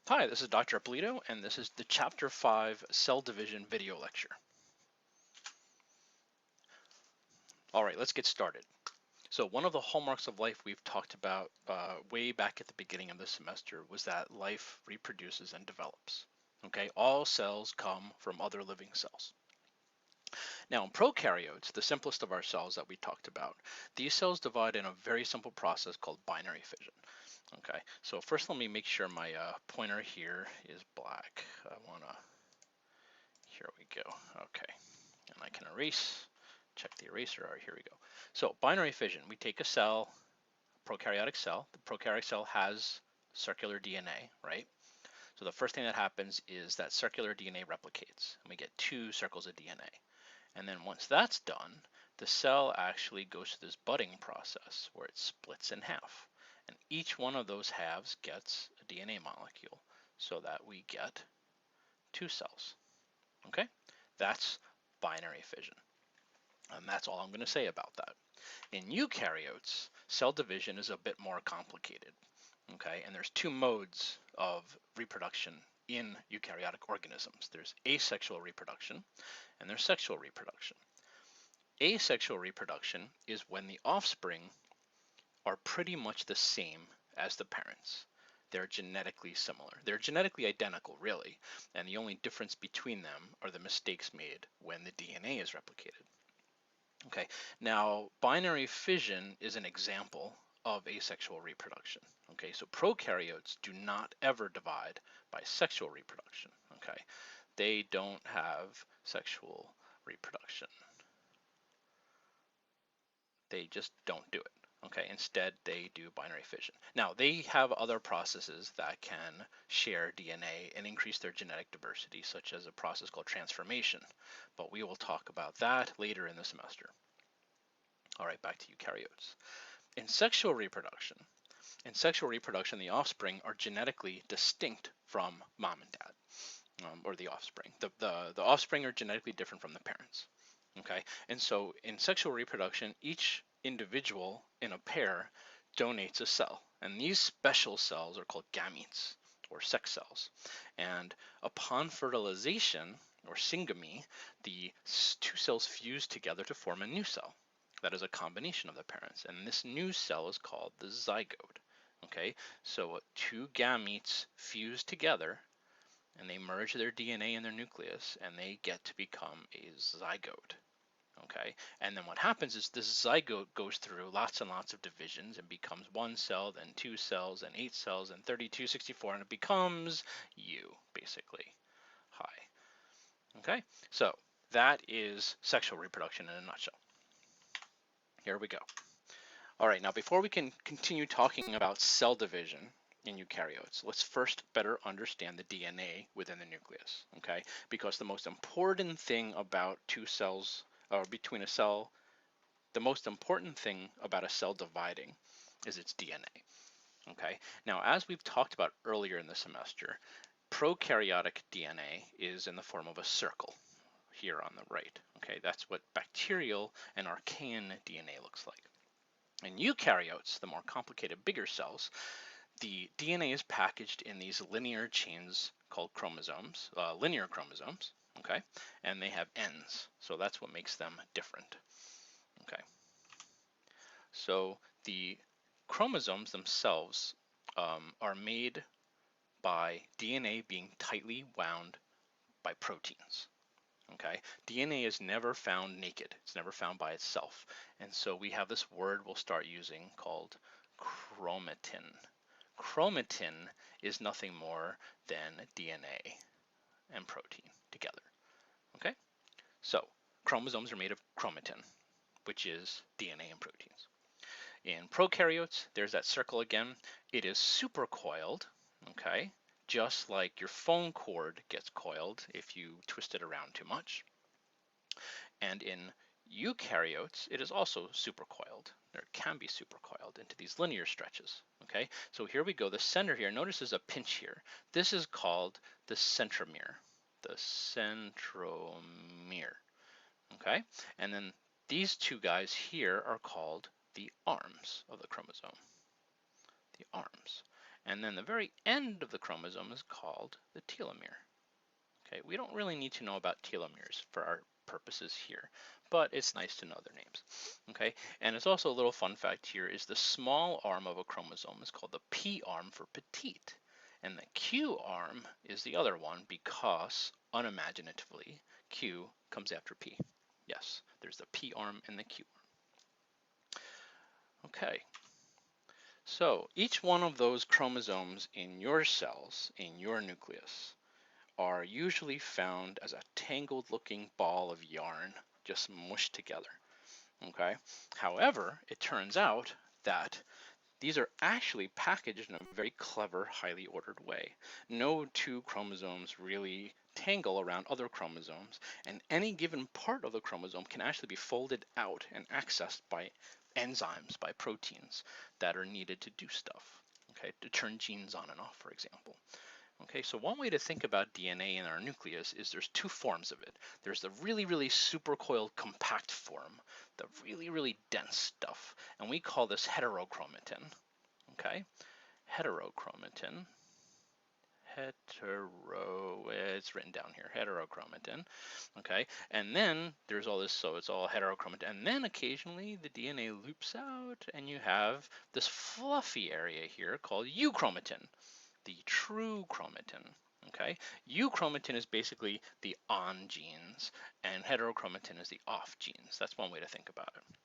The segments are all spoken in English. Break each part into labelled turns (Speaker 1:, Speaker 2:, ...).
Speaker 1: Hi, this is Dr. Polito, and this is the Chapter 5 Cell Division video lecture. All right, let's get started. So one of the hallmarks of life we've talked about way back at the beginning of the semester was that life reproduces and develops. Okay, all cells come from other living cells. Now in prokaryotes, the simplest of our cells that we talked about, these cells divide in a very simple process called binary fission. Okay, so first let me make sure my pointer here is black. Here we go. Okay, and I can erase, check the eraser. All right, here we go. So binary fission, we take a cell, prokaryotic cell. The prokaryotic cell has circular DNA, right? So the first thing that happens is that circular DNA replicates, and we get 2 circles of DNA. And then once that's done, the cell actually goes through this budding process where it splits in half. And each one of those halves gets a DNA molecule so that we get 2 cells. Okay, that's binary fission. And that's all I'm going to say about that. In eukaryotes, cell division is a bit more complicated. Okay, and there's 2 modes of reproduction in eukaryotic organisms. There's asexual reproduction and there's sexual reproduction. Asexual reproduction is when the offspring are pretty much the same as the parents. They're genetically similar. They're genetically identical, really, and the only difference between them are the mistakes made when the DNA is replicated. Okay, now binary fission is an example of asexual reproduction. Okay, so prokaryotes do not ever divide by sexual reproduction. Okay, they don't have sexual reproduction. They just don't do it. Okay, instead they do binary fission. Now they have other processes that can share DNA and increase their genetic diversity, such as a process called transformation, but we will talk about that later in the semester. All right, back to eukaryotes. In sexual reproduction, the offspring are genetically distinct from mom and dad, or the offspring. The offspring are genetically different from the parents. Okay, and so in sexual reproduction, each individual in a pair donates a cell, and these special cells are called gametes or sex cells. And upon fertilization or syngamy, the 2 cells fuse together to form a new cell. That is a combination of the parents, and this new cell is called the zygote. Okay, so 2 gametes fuse together and they merge their DNA in their nucleus and they get to become a zygote. Okay, and then what happens is this zygote goes through lots and lots of divisions and becomes 1 cell, then 2 cells, and 8 cells, and 32, 64, and it becomes you, basically. Hi. Okay, so that is sexual reproduction in a nutshell. Here we go. All right, now before we can continue talking about cell division in eukaryotes, let's first better understand the DNA within the nucleus, okay? Because the most important thing about 2 cells, or between a cell, the most important thing about a cell dividing is its DNA, okay? Now, as we've talked about earlier in the semester, prokaryotic DNA is in the form of a circle here on the right, okay? That's what bacterial and archaean DNA looks like. In eukaryotes, the more complicated, bigger cells, the DNA is packaged in these linear chains called chromosomes, linear chromosomes, okay? And they have ends, so that's what makes them different, okay? So the chromosomes themselves are made by DNA being tightly wound by proteins. Okay, DNA is never found naked. It's never found by itself. And so we have this word we'll start using called chromatin. Chromatin is nothing more than DNA and protein together. Okay, so chromosomes are made of chromatin, which is DNA and proteins. In prokaryotes, there's that circle again. It is supercoiled, okay, just like your phone cord gets coiled if you twist it around too much. And in eukaryotes, it is also supercoiled, or it can be supercoiled into these linear stretches, okay? So here we go, the center here, notice there's a pinch here. This is called the centromere, okay? And then these 2 guys here are called the arms of the chromosome, the arms. And then the very end of the chromosome is called the telomere. Okay, we don't really need to know about telomeres for our purposes here, but it's nice to know their names. Okay, and it's also a little fun fact here is the small arm of a chromosome is called the P arm for petite, and the Q arm is the other one because unimaginatively Q comes after P. Yes, there's the P arm and the Q arm. Okay, so each one of those chromosomes in your cells, in your nucleus, are usually found as a tangled looking ball of yarn just mushed together. Okay. However, it turns out that these are actually packaged in a very clever, highly ordered way. No two chromosomes really tangle around other chromosomes, and any given part of the chromosome can actually be folded out and accessed by enzymes, by proteins that are needed to do stuff, okay, to turn genes on and off, for example. Okay, so one way to think about DNA in our nucleus is there's two forms of it. There's the really, really supercoiled compact form, the really, really dense stuff, and we call this heterochromatin. Okay, heterochromatin. It's written down here, heterochromatin. Okay, and then there's all this, so it's all heterochromatin, and then occasionally the DNA loops out, and you have this fluffy area here called euchromatin, the true chromatin. Okay, euchromatin is basically the on genes, and heterochromatin is the off genes. That's one way to think about it.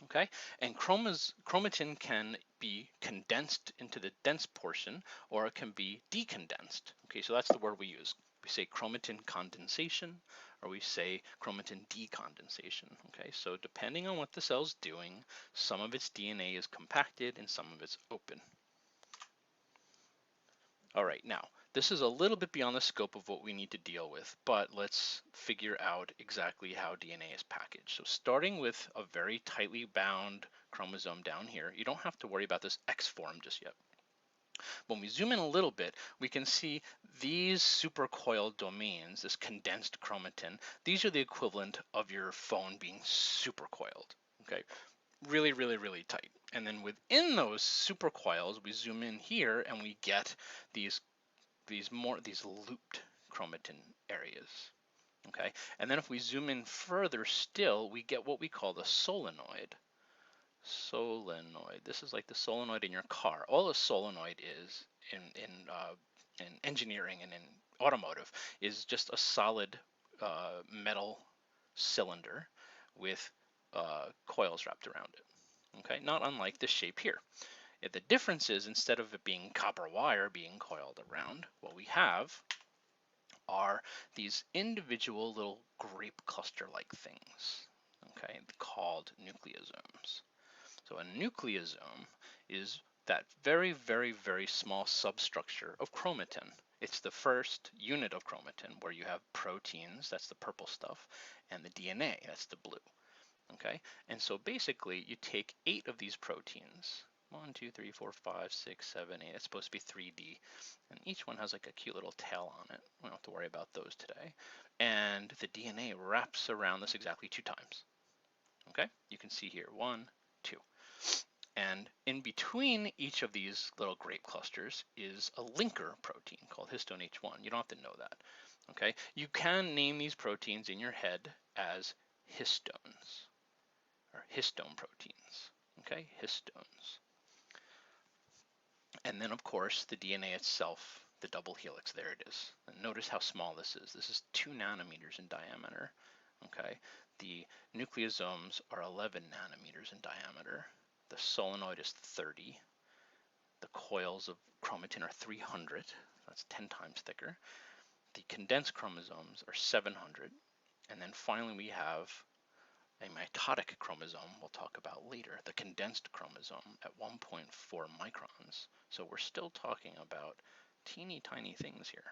Speaker 1: Okay, and chromatin can be condensed into the dense portion, or it can be decondensed. Okay, so that's the word we use. We say chromatin condensation, or we say chromatin decondensation. Okay, so depending on what the cell's doing, some of its DNA is compacted and some of it's open. All right, now, this is a little bit beyond the scope of what we need to deal with, but let's figure out exactly how DNA is packaged. So starting with a very tightly bound chromosome down here, you don't have to worry about this X form just yet. When we zoom in a little bit, we can see these supercoiled domains, this condensed chromatin, these are the equivalent of your phone being supercoiled, okay? Really, really, really tight. And then within those supercoils, we zoom in here and we get these looped chromatin areas. Okay, and then if we zoom in further still, we get what we call the solenoid. Solenoid. This is like the solenoid in your car. All a solenoid is in engineering and in automotive is just a solid metal cylinder with coils wrapped around it. Okay, not unlike this shape here. The difference is instead of it being copper wire being coiled around, what we have are these individual little grape cluster-like things, okay, called nucleosomes. So a nucleosome is that very, very, very small substructure of chromatin. It's the first unit of chromatin where you have proteins, that's the purple stuff, and the DNA, that's the blue. Okay, and so basically you take 8 of these proteins, 1, 2, 3, 4, 5, 6, 7, 8. It's supposed to be 3D, and each one has like a cute little tail on it. We don't have to worry about those today. And the DNA wraps around this exactly 2 times. Okay, you can see here 1, 2. And in between each of these little grape clusters is a linker protein called histone H1. You don't have to know that. Okay, you can name these proteins in your head as histones, or histone proteins, okay, histones. And then of course the DNA itself, the double helix, there it is. And notice how small this is. This is 2 nanometers in diameter, okay. The nucleosomes are 11 nanometers in diameter. The solenoid is 30. The coils of chromatin are 300, that's 10 times thicker. The condensed chromosomes are 700. And then finally we have a mitotic chromosome we'll talk about later, the condensed chromosome at 1.4 microns. So we're still talking about teeny tiny things here.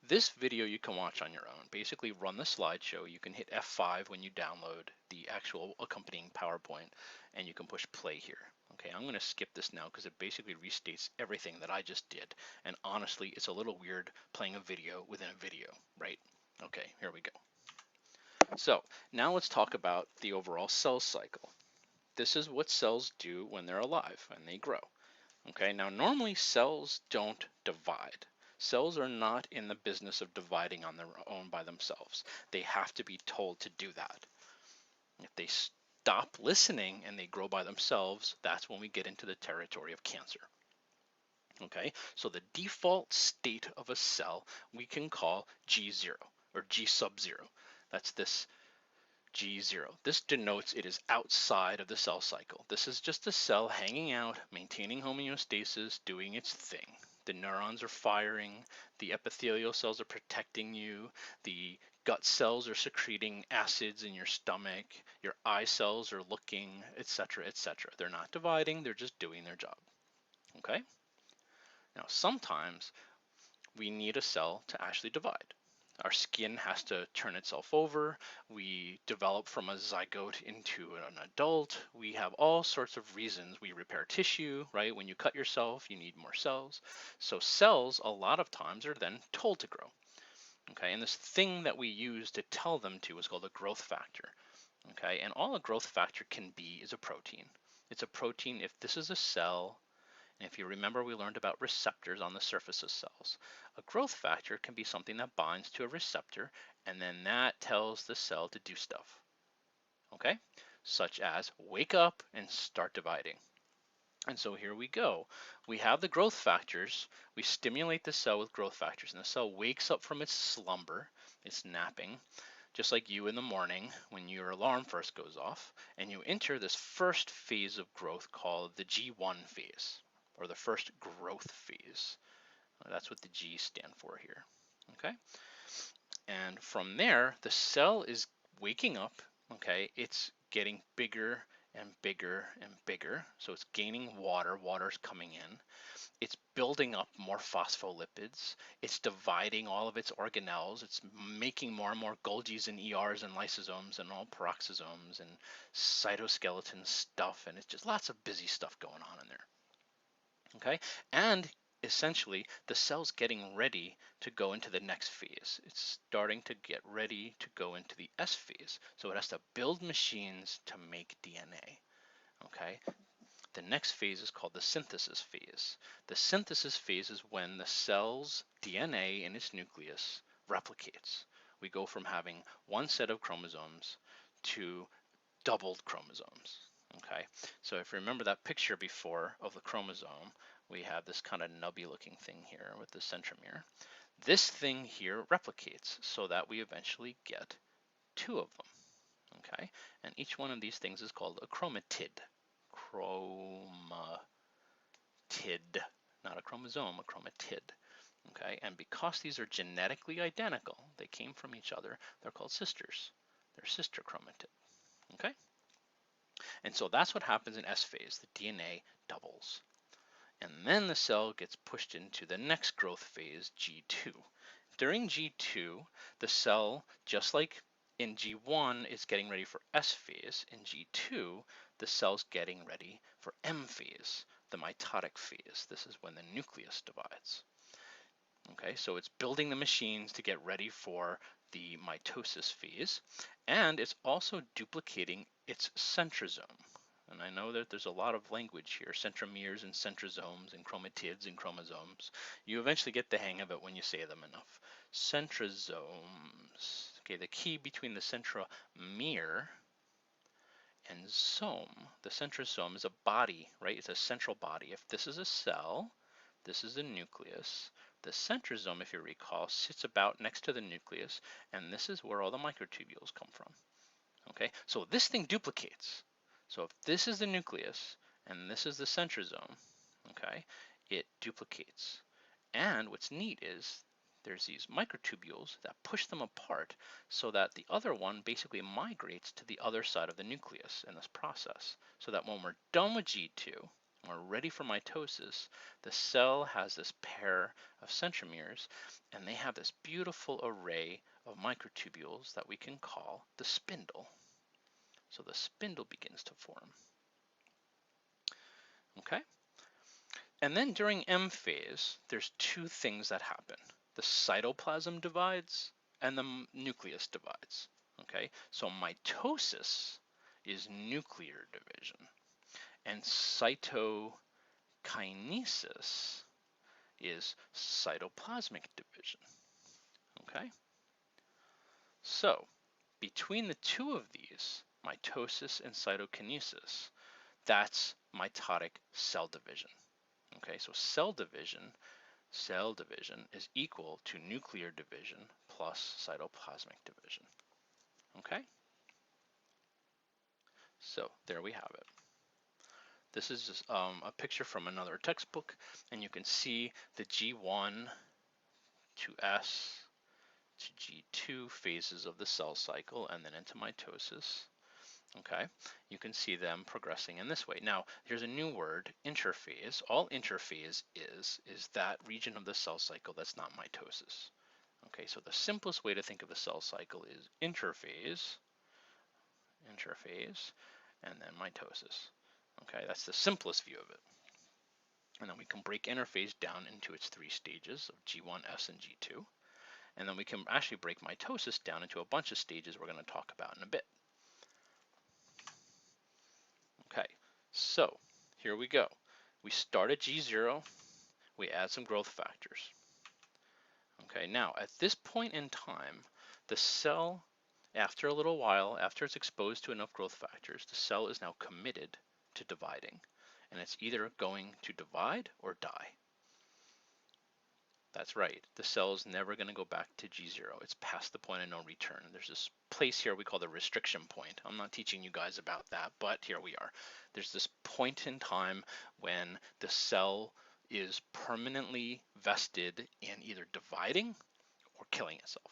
Speaker 1: This video you can watch on your own. Basically run the slideshow. You can hit F5 when you download the actual accompanying PowerPoint, and you can push play here. Okay, I'm going to skip this now because it basically restates everything that I just did. And honestly, it's a little weird playing a video within a video, right? Okay, here we go. So now let's talk about the overall cell cycle. This is what cells do when they're alive and they grow. Okay, now normally cells don't divide. Cells are not in the business of dividing on their own by themselves. They have to be told to do that. If they stop listening and they grow by themselves, that's when we get into the territory of cancer. Okay, so the default state of a cell we can call G0 or G sub 0. That's this G0. This denotes it is outside of the cell cycle. This is just a cell hanging out, maintaining homeostasis, doing its thing. The neurons are firing, the epithelial cells are protecting you, the gut cells are secreting acids in your stomach, your eye cells are looking, etc., etc. They're not dividing, they're just doing their job. Okay? Now, sometimes we need a cell to actually divide. Our skin has to turn itself over. We develop from a zygote into an adult. We have all sorts of reasons. We repair tissue, right? When you cut yourself, you need more cells. So cells, a lot of times, are then told to grow. Okay, and this thing that we use to tell them to is called a growth factor. Okay, and all a growth factor can be is a protein. It's a protein if this is a cell. And if you remember, we learned about receptors on the surface of cells. A growth factor can be something that binds to a receptor, and then that tells the cell to do stuff, okay? Such as wake up and start dividing. And so here we go. We have the growth factors. We stimulate the cell with growth factors, and the cell wakes up from its slumber, its napping, just like you in the morning when your alarm first goes off, and you enter this first phase of growth called the G1 phase, or the first growth phase. That's what the G stand for here, okay? And from there, the cell is waking up, okay? It's getting bigger and bigger and bigger. So it's gaining water, water's coming in. It's building up more phospholipids. It's dividing all of its organelles. It's making more and more Golgis and ERs and lysosomes and all peroxisomes and cytoskeleton stuff. And it's just lots of busy stuff going on in there. Okay, and essentially the cell's getting ready to go into the next phase. It's starting to get ready to go into the S phase. So it has to build machines to make DNA. Okay, the next phase is called the synthesis phase. The synthesis phase is when the cell's DNA in its nucleus replicates. We go from having one set of chromosomes to doubled chromosomes. Okay, so if you remember that picture before of the chromosome, we have this kind of nubby looking thing here with the centromere. This thing here replicates so that we eventually get two of them. Okay, and each one of these things is called a chromatid. Chromatid, not a chromosome, a chromatid. Okay, and because these are genetically identical, they came from each other, they're called sisters. They're sister chromatid. Okay? And so that's what happens in S phase. The DNA doubles. And then the cell gets pushed into the next growth phase, G2. During G2, the cell, just like in G1, is getting ready for S phase. In G2, the cell's getting ready for M phase, the mitotic phase. This is when the nucleus divides. Okay, so it's building the machines to get ready for the mitosis phase, and it's also duplicating its centrosome. And I know that there's a lot of language here, centromeres and centrosomes and chromatids and chromosomes. You eventually get the hang of it when you say them enough. Centrosomes. Okay, the key between the centromere and some, the centrosome is a body, right? It's a central body. If this is a cell, this is a nucleus. The centrosome, if you recall, sits about next to the nucleus, and this is where all the microtubules come from. Okay, so this thing duplicates. So if this is the nucleus and this is the centrosome, okay, it duplicates. And what's neat is there's these microtubules that push them apart so that the other one basically migrates to the other side of the nucleus in this process. So that when we're done with G2, we're ready for mitosis, the cell has this pair of centromeres, and they have this beautiful array of microtubules that we can call the spindle. So the spindle begins to form. Okay? And then during M phase, there's two things that happen. The cytoplasm divides and the nucleus divides. Okay? So mitosis is nuclear division, and cytokinesis Kinesis is cytoplasmic division. Okay? So, between the two of these, mitosis and cytokinesis, that's mitotic cell division. Okay, so cell division is equal to nuclear division plus cytoplasmic division. Okay? So there we have it. This is just, a picture from another textbook, and you can see the G1 to S to G2 phases of the cell cycle and then into mitosis. Okay, you can see them progressing in this way. Now, here's a new word, interphase. All interphase is that region of the cell cycle that's not mitosis. Okay, so the simplest way to think of the cell cycle is interphase, and then mitosis. Okay, that's the simplest view of it. And then we can break interphase down into its three stages of G1, S, and G2. And then we can actually break mitosis down into a bunch of stages we're going to talk about in a bit. Okay, so here we go. We start at G0, we add some growth factors. Okay, now at this point in time, the cell, after a little while, after it's exposed to enough growth factors, the cell is now committed to dividing. And it's either going to divide or die. That's right, the cell is never going to go back to G0. It's past the point of no return. There's this place here we call the restriction point. I'm not teaching you guys about that, but here we are. There's this point in time when the cell is permanently vested in either dividing or killing itself.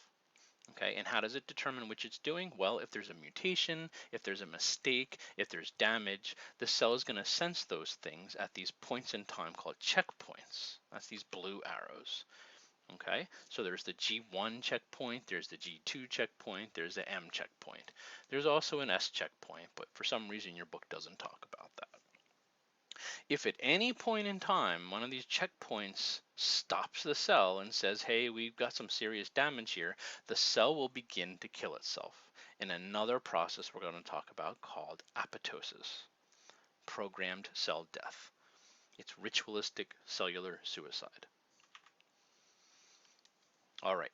Speaker 1: Okay, and how does it determine which it's doing? Well, if there's a mutation, if there's a mistake, if there's damage, the cell is going to sense those things at these points in time called checkpoints. That's these blue arrows. Okay, so there's the G1 checkpoint, there's the G2 checkpoint, there's the M checkpoint. There's also an S checkpoint, but for some reason your book doesn't talk about that. If at any point in time one of these checkpoints stops the cell and says, hey, we've got some serious damage here, the cell will begin to kill itself in another process we're going to talk about called apoptosis, programmed cell death. It's ritualistic cellular suicide. All right,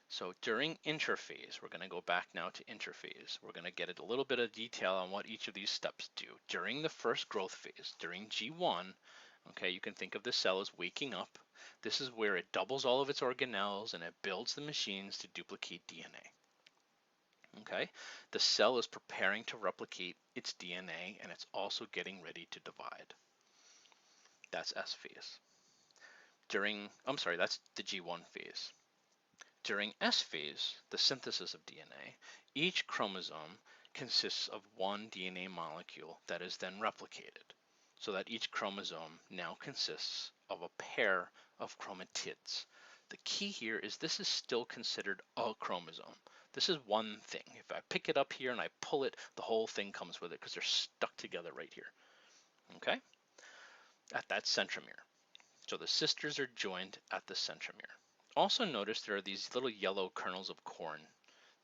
Speaker 1: so during interphase, we're going to go back now to interphase. We're going to get a little bit of detail on what each of these steps do. During the first growth phase, during G1, okay, you can think of the cell as waking up. This is where it doubles all of its organelles and it builds the machines to duplicate DNA. Okay, the cell is preparing to replicate its DNA and it's also getting ready to divide. That's S phase. That's the G1 phase. During S phase, the synthesis of DNA, each chromosome consists of one DNA molecule that is then replicated, so that each chromosome now consists of a pair of chromatids. The key here is this is still considered a chromosome. This is one thing. If I pick it up here and I pull it, the whole thing comes with it because they're stuck together right here. Okay? At that centromere. So the sisters are joined at the centromere. Also notice there are these little yellow kernels of corn.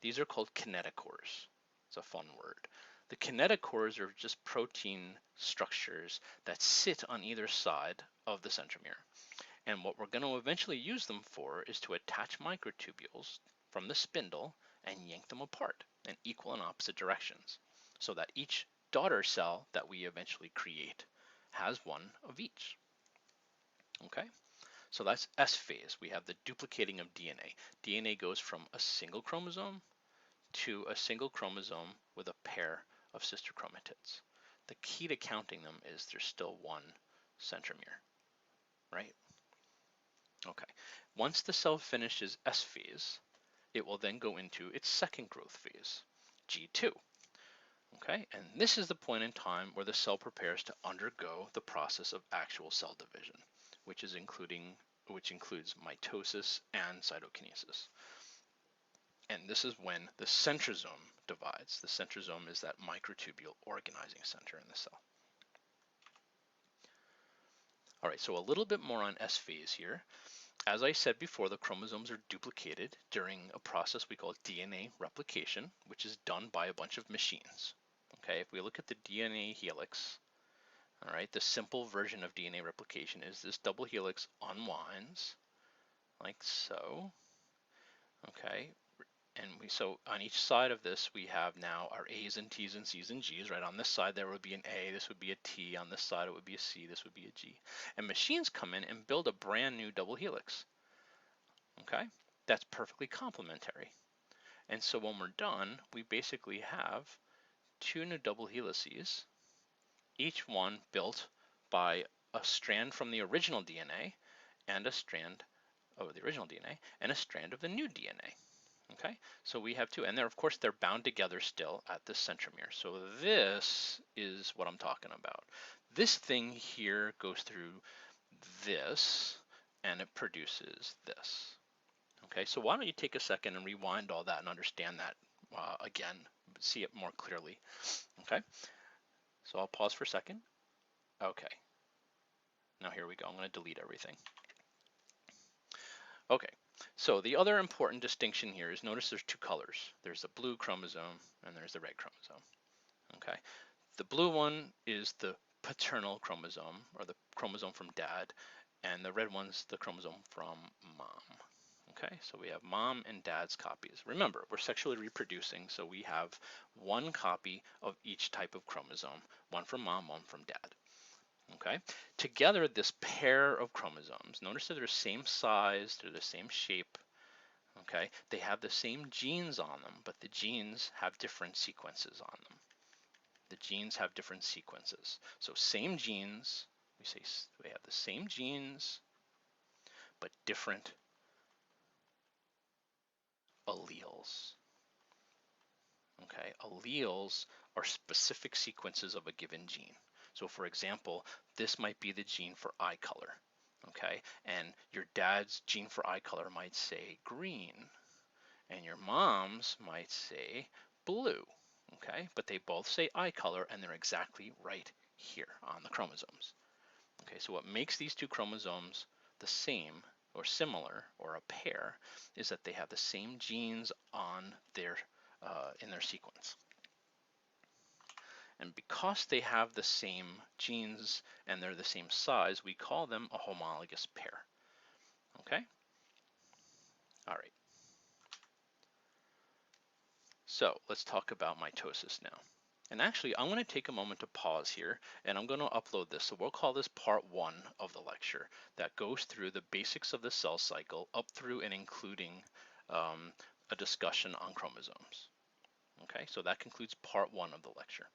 Speaker 1: These are called kinetochores. It's a fun word. The kinetochores are just protein structures that sit on either side of the centromere. And what we're going to eventually use them for is to attach microtubules from the spindle and yank them apart in equal and opposite directions so that each daughter cell that we eventually create has one of each. Okay? So that's S phase. We have the duplicating of DNA. DNA goes from a single chromosome to a single chromosome with a pair of sister chromatids. The key to counting them is there's still one centromere, right? Okay. Once the cell finishes S phase, it will then go into its second growth phase, G2. Okay, and this is the point in time where the cell prepares to undergo the process of actual cell division, which includes mitosis and cytokinesis. And this is when the centrosome divides. The centrosome is that microtubule organizing center in the cell. All right, so a little bit more on S phase here. As I said before, the chromosomes are duplicated during a process we call DNA replication, which is done by a bunch of machines. Okay, if we look at the DNA helix, All right, the simple version of DNA replication is this double helix unwinds like so. Okay, and so on each side of this we have now our A's and T's and C's and G's, right? On this side there would be an A, this would be a T, on this side it would be a C, this would be a G. And machines come in and build a brand new double helix. Okay, that's perfectly complementary. And so when we're done, we basically have two new double helices, each one built by a strand from the original DNA and a strand of the original DNA and a strand of the new DNA. Okay, so we have two, and of course they're bound together still at the centromere. So this is what I'm talking about. This thing here goes through this and it produces this. Okay, so why don't you take a second and rewind all that and understand that again, see it more clearly. Okay, so I'll pause for a second. Okay, now here we go. I'm going to delete everything. Okay, so the other important distinction here is, notice there's two colors. There's the blue chromosome and there's the red chromosome. Okay, the blue one is the paternal chromosome, or the chromosome from dad, and the red one's the chromosome from mom. Okay, so we have mom and dad's copies. Remember, we're sexually reproducing, so we have one copy of each type of chromosome, one from mom, one from dad. Okay, together this pair of chromosomes, notice that they're the same size, they're the same shape. Okay, they have the same genes on them, but the genes have different sequences on them. The genes have different sequences. So same genes, we say we have the same genes, but different alleles. Okay, alleles are specific sequences of a given gene. So for example, this might be the gene for eye color. Okay, and your dad's gene for eye color might say green, and your mom's might say blue. Okay, but they both say eye color, and they're exactly right here on the chromosomes. Okay, so what makes these two chromosomes the same or similar or a pair is that they have the same genes on their in their sequence. And because they have the same genes and they're the same size, we call them a homologous pair. Okay? All right. So let's talk about mitosis now. And actually, I'm going to take a moment to pause here, and I'm going to upload this. So we'll call this part 1 of the lecture that goes through the basics of the cell cycle up through and including a discussion on chromosomes. Okay, so that concludes part 1 of the lecture.